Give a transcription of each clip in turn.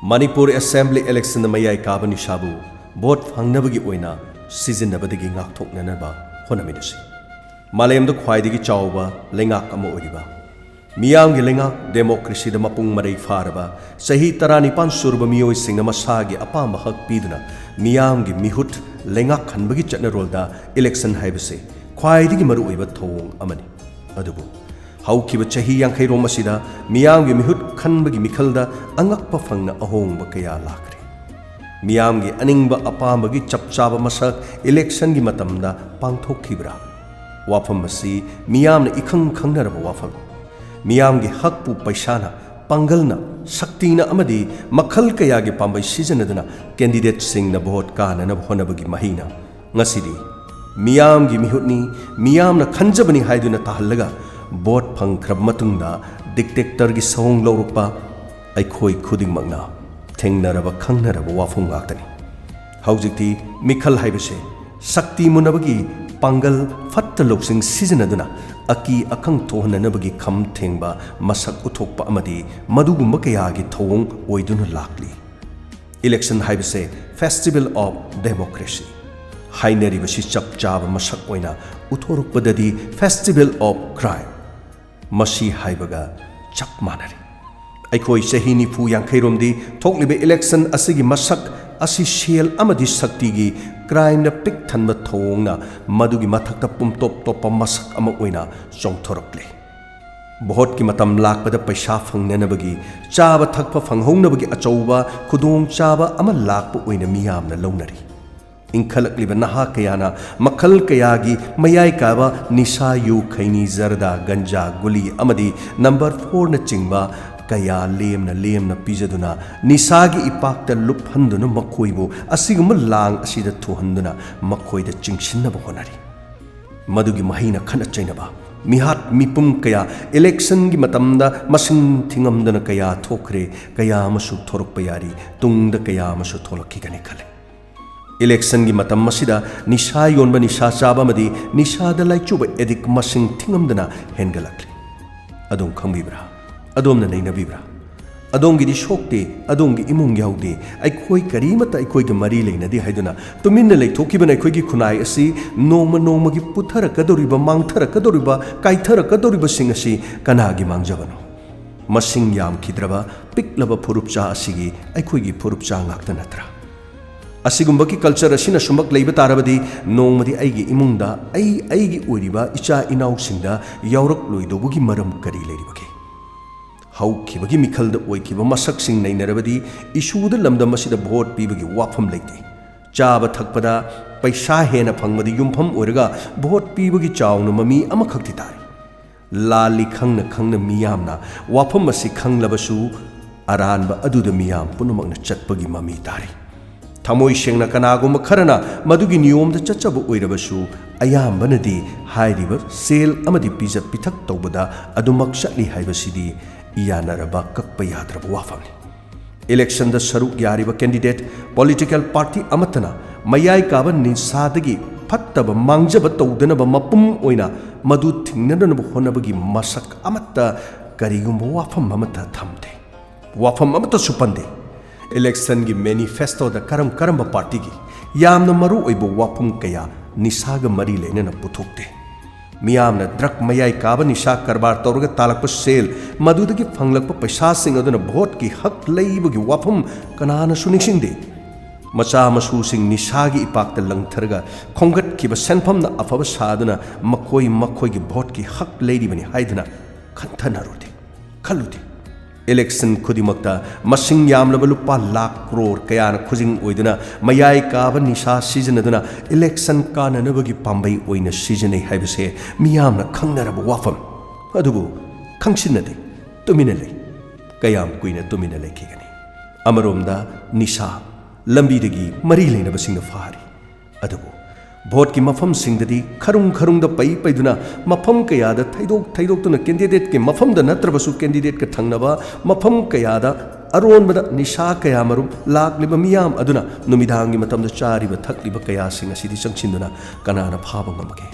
Manipur Assembly election mayai kaba Nishabu vote fangnabagi oina sizinabadagi ngakthoknanaba honamidasi Malayamda khwaidagi chawba lengak ama oiriba Meeyamgi lengak democracy da mapung marai faraba sahi 19 surba miyoi singna masagi apamba hak piduna Meeyamgi mihut lengak khanbagi chatnarolda election haibase khwaidagi maru oiba thong amani adubu Haukiba chahi yankai romasida Meeyamgi mihut khanbagi mikhalda angakpa fangna ahongba kaya lakre Meeyamgi aningba apambagi chapchaba masak election gi matamda pangthokhibra wafam masi Meeyamna ikhang khangnaraba wafam Meeyamgi hakpu paisana pangalna shaktina amadi makhal kayagi pambai sijanaduna candidate singna vote kanana honabagi mahina ngasidi Meeyamgi mihutni Meeyamna khanjabani haiduna tahallaga vote phangkhrab matungda dictator gi song lorukpa aikhoi khuding magna thengnaraba khangnaraba wafung ngaktani haujikti mikhal haibase shakti munabagi pangal fatta loksing sijanaduna aki akhang thohnanabagi kham thengba masak uthokpa amadi madugumba kayagi thong oiduna lakli election haibase festival of democracy hainari basi chap chaba masak oina uthorukpadadi festival of crime masi haibaga chap manari aikhoi sahi nifu yankairomdi thoklibe election asigi masak asi shel amadi sakti gi crime na pik thanba thongna madugi mathakta pumtop topa masak ama oina chongthorakle bahot ki matam lakpada paisa phangnanabagi chaba thakpa phanghongnabagi achouba khudong chaba ama lakpa oina Meeyamna launari inkhalakliba naha kayana makhal kayagi mayai kaba Nisha yu khaini zarda ganja guli amadi number 4 na chingba kaya lemna pijaduna Nishagi ipakta luphanduna makhoibu asiguma lang asida thuhanduna makhoida chingshinnaba honari madugi mahina khana chainaba mihat mipum kaya election gi matamda masing thingamdana kaya thokre kaya amasu thorokpa yari tungda kaya amasu tholakhigani khale election gi matam masida Nisha yonba Nisha chaba madi Nisha da laichuba edik masing thingamdana hengalakle adom khangbibra adom na nainabibra adom gi di shokte adom gi imung yaude aikhoi karimata aikhoi gi mari leinadi haiduna tuminna leithokibana aikhoi gi khunai asi noma gi puthara kadoriba mangthara kadoriba kaithara kadoriba sing asi kana gi mangjabano masing yam khidraba piklaba phurupcha asigi aikhoi gi phurupcha ngakta natra asigumba ki culture asina sumak leiba tarabadi nongmadi aigi imungda aigi oiriba icha inau singda yaurak loidobugi maram kari leiribage haukhibagi mikhalda oikiba masak sing nainarabadi isuda lamdam asida vote pibagi wafam leite chaba thakpada paisa hena phangmadi yumpham oiraga vote pibagi chawna mami amakhakti tari lali khangna Meeyamna wafam asi khanglabasu aranba aduda Meeyam punumakna chatpagi mami tari Thamoi shengna kanaguma kharana madugi niyomda chachaba oirabasu ayambanadi hairiba sel amadi pijat pithak tawbada adumak chatli haibasidi iyanaraba kakpa yadraba wafamni election da saruk yariba candidate political party amatana mayai kaba Nissadagi phattaba mangjaba tawdanaba mapum oina madu thingnanaba honabagi masak amatta karigumba wafam amata thamde wafam amata supande election gi manifesto da karamba party gi yamna maru oibo wapum kaya Nishaga mari leinana puthokte Meeyamna drak mayai kaba Nisha karbar tawraga talakpa sel madudagi phanglakpa paisa sing aduna vote ki hak leibagi wapum kanana suningsingde macha masu sing Nishagi ipakta langtharga khongat kiba senphamna afaba saduna makhoi gi vote ki hak leiribani haiduna khanthanarode khaludi election khudimakta masing yamlaba lupa lakh crore kayana khujing oiduna mayai kaba Nisha sijanaduna election kananabagi pambai oina sijanai haibase Meeyamna khangnaraba wafam adubu khangsinade tumina lei kayam kuina tumina lekhigani amaromda Nisha lambidagi mari leinabasingna fahari adubu vote ki mafam singdadi kharung da paiduna mafam kayada thaidok candidate ke mafam da natrabasu candidate ka thangnaba mafam kayada aronbada Nisha kaya marum lagliba Meeyam aduna numidangi matamda chariba thakliba kaya sing asidi changchinduna kanana phaba ngamage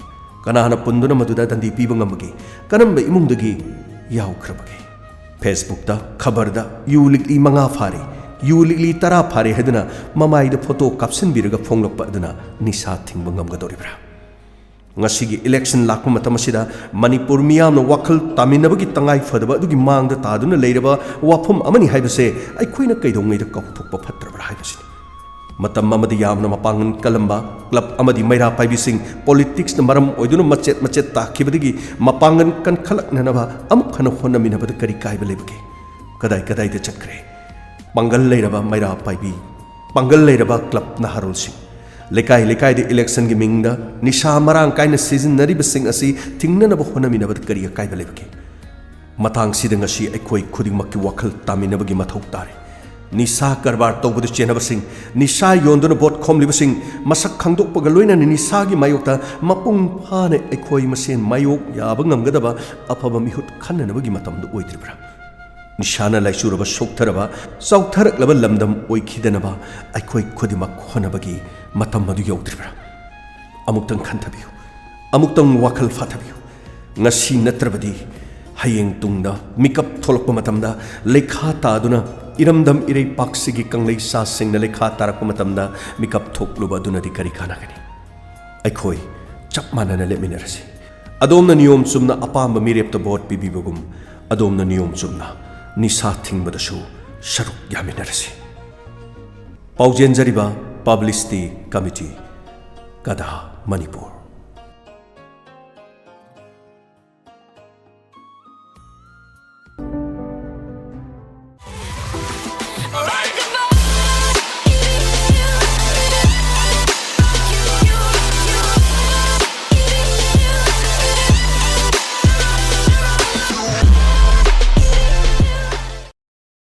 kanana punduna maduda dandi piba ngamage kanamba imungdagi yaukrabage Facebook da khabar da yulik i manga fari yu li tara phare heduna mamai da photo caption biraga phonglok pa aduna Nisha thingba ngamgadoribra ngasigi election lakpa matam asida Manipur miyamna wakhal taminabagi tangai fadaba adugi mangda taduna leiraba wafum amani haibase aikhoina kaidongai da kauthokpa phatrabra haibasini matam amadi yamna mapangan kalamba club amadi maira paibising politics na maram oiduna machet ta khibadigi mapangan kan khalak nanaba amuk khana honna minabada kari kaiba lebage kadai de chakre pangal leiraba maira paibi pangal leiraba club na harulsi lekai de election gi mingda Nisha marang kaina season nari besing asi tingna na honna minabada kari kaiba lebage matang sidang asi aikoi khuding makki wakhal taminabagi mathau tare Nisha karbar tawbadu chenabasing Nisha yonduna bot khomlibasing masak khangdokpaga loina Nisha gi mayokta mapung phane aikoi masen mayok yaba ngamgadaba afaba mihut khannanabagi matamdu oidribra Nishana laisuraba soktaraba sauthaраklaba lamdam oikhidanaba aikoi khodimak khonabagi matam madu yodribra amuktang khanthabiyu amuktang wakhal fathabiyu ngasi natrabadi hayeng tungda mikap tholokpa matamda lekha taduna iramdam irei paksigi kanglei sa singna lekha tarakpa matamda mikap thokluba dunadi kari khanagani aikoi chapmanana leminarasi adomna niyom chumna apamba mirepta bot bibibagum adomna niyom chumna Nisha thingbadasu sharuk yaminarasi paujenjariba publicity committee Kada Manipur